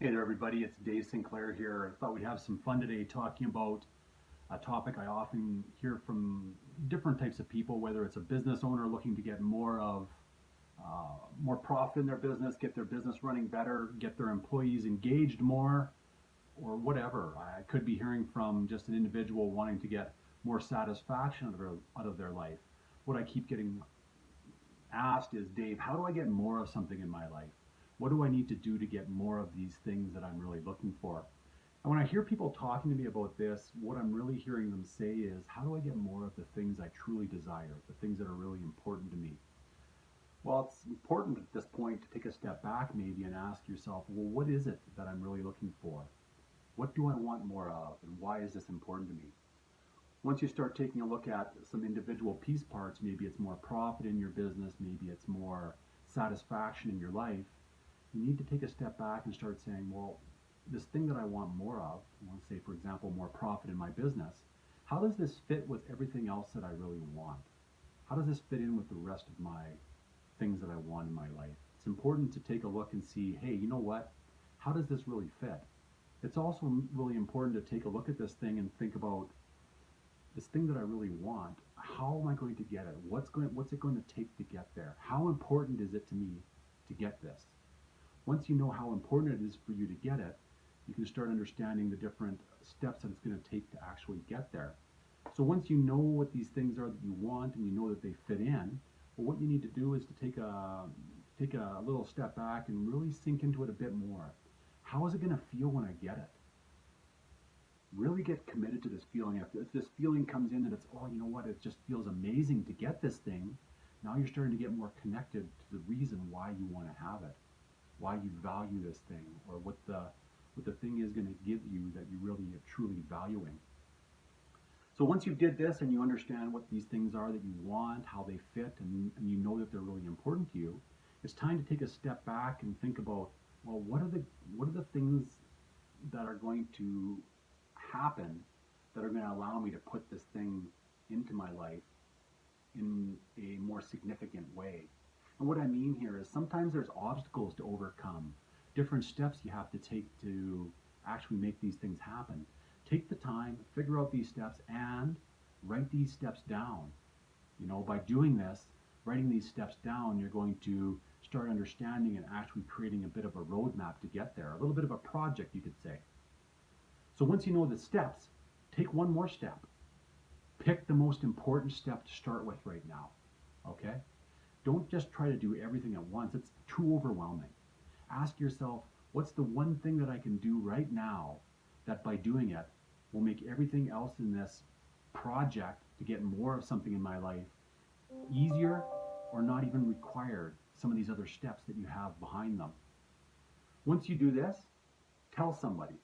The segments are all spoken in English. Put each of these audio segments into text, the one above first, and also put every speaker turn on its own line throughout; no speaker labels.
Hey there, everybody. It's Dave Sinclair here. I thought we'd have some fun today talking about a topic I often hear from different types of people, whether it's a business owner looking to get more profit in their business, get their business running better, get their employees engaged more, or whatever. I could be hearing from just an individual wanting to get more satisfaction out of their life. What I keep getting asked is, Dave, how do I get more of something in my life? What do I need to do to get more of these things that I'm really looking for? And when I hear people talking to me about this, what I'm really hearing them say is, how do I get more of the things I truly desire, the things that are really important to me? Well, it's important at this point to take a step back maybe and ask yourself, well, what is it that I'm really looking for? What do I want more of? And why is this important to me? Once you start taking a look at some individual piece parts, maybe it's more profit in your business, maybe it's more satisfaction in your life, you need to take a step back and start saying, well, this thing that I want more of, I want to say, for example, more profit in my business, how does this fit with everything else that I really want? How does this fit in with the rest of my things that I want in my life? It's important to take a look and see, hey, you know what? How does this really fit? It's also really important to take a look at this thing and think about this thing that I really want. How am I going to get it? What's it going to take to get there? How important is it to me to get this? Once you know how important it is for you to get it, you can start understanding the different steps that it's going to take to actually get there. So once you know what these things are that you want and you know that they fit in, well, what you need to do is to take a little step back and really sink into it a bit more. How is it going to feel when I get it? Really get committed to this feeling. If this feeling comes in and it's, oh, you know what, it just feels amazing to get this thing, now you're starting to get more connected to the reason why you want to have it, why you value this thing, or what the thing is going to give you that you really are truly valuing. So once you did this and you understand what these things are that you want, how they fit, and you know that they're really important to you, it's time to take a step back and think about, well, what are the things that are going to happen that are going to allow me to put this thing into my life in a more significant way. And what I mean here is sometimes there's obstacles to overcome, different steps you have to take to actually make these things happen. Take the time, figure out these steps, and write these steps down. By doing this, writing these steps down, you're going to start understanding and actually creating a bit of a roadmap to get there, a little bit of a project, you could say. So once you know the steps, take one more step. Pick the most important step to start with right now. Okay? Don't just try to do everything at once. It's too overwhelming. Ask yourself, what's the one thing that I can do right now that by doing it will make everything else in this project to get more of something in my life easier or not even required some of these other steps that you have behind them. Once you do this, tell somebody.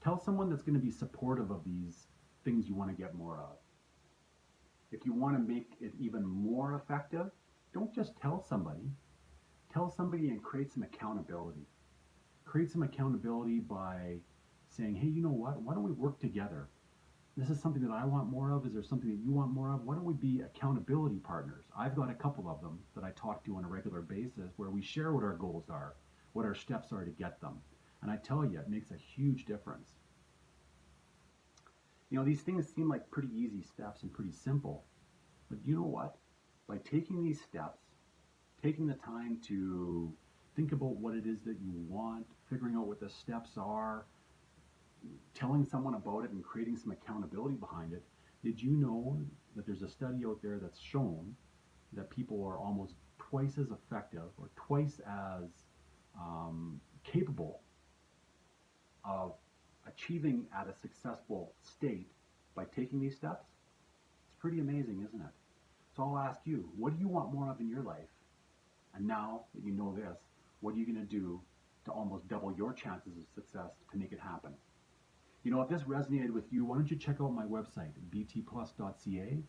Tell someone that's going to be supportive of these things you want to get more of. If you want to make it even more effective, don't just tell somebody. Tell somebody and create some accountability. Create some accountability by saying, hey, you know what? Why don't we work together? This is something that I want more of. Is there something that you want more of? Why don't we be accountability partners? I've got a couple of them that I talk to on a regular basis where we share what our goals are, what our steps are to get them. And I tell you, it makes a huge difference. These things seem like pretty easy steps and pretty simple. But you know what? By taking these steps, taking the time to think about what it is that you want, figuring out what the steps are, telling someone about it and creating some accountability behind it, did you know that there's a study out there that's shown that people are almost twice as effective or twice as capable of achieving at a successful state by taking these steps? It's pretty amazing, isn't it? So I'll ask you, what do you want more of in your life? And now that you know this, what are you going to do to almost double your chances of success to make it happen? If this resonated with you, why don't you check out my website, btplus.ca.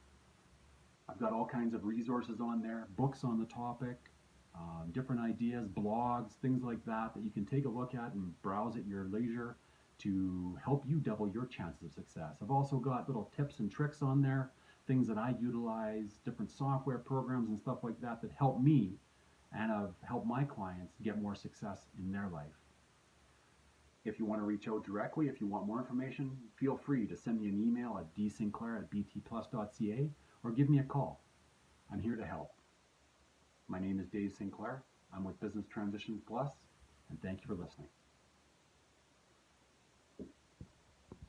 I've got all kinds of resources on there, books on the topic, different ideas, blogs, things like that you can take a look at and browse at your leisure to help you double your chances of success. I've also got little tips and tricks on there, things that I utilize, different software programs and stuff like that help me and have helped my clients get more success in their life. If you want to reach out directly, if you want more information, feel free to send me an email at dsinclair@btplus.ca or give me a call. I'm here to help. My name is Dave Sinclair. I'm with Business Transitions Plus, and thank you for listening.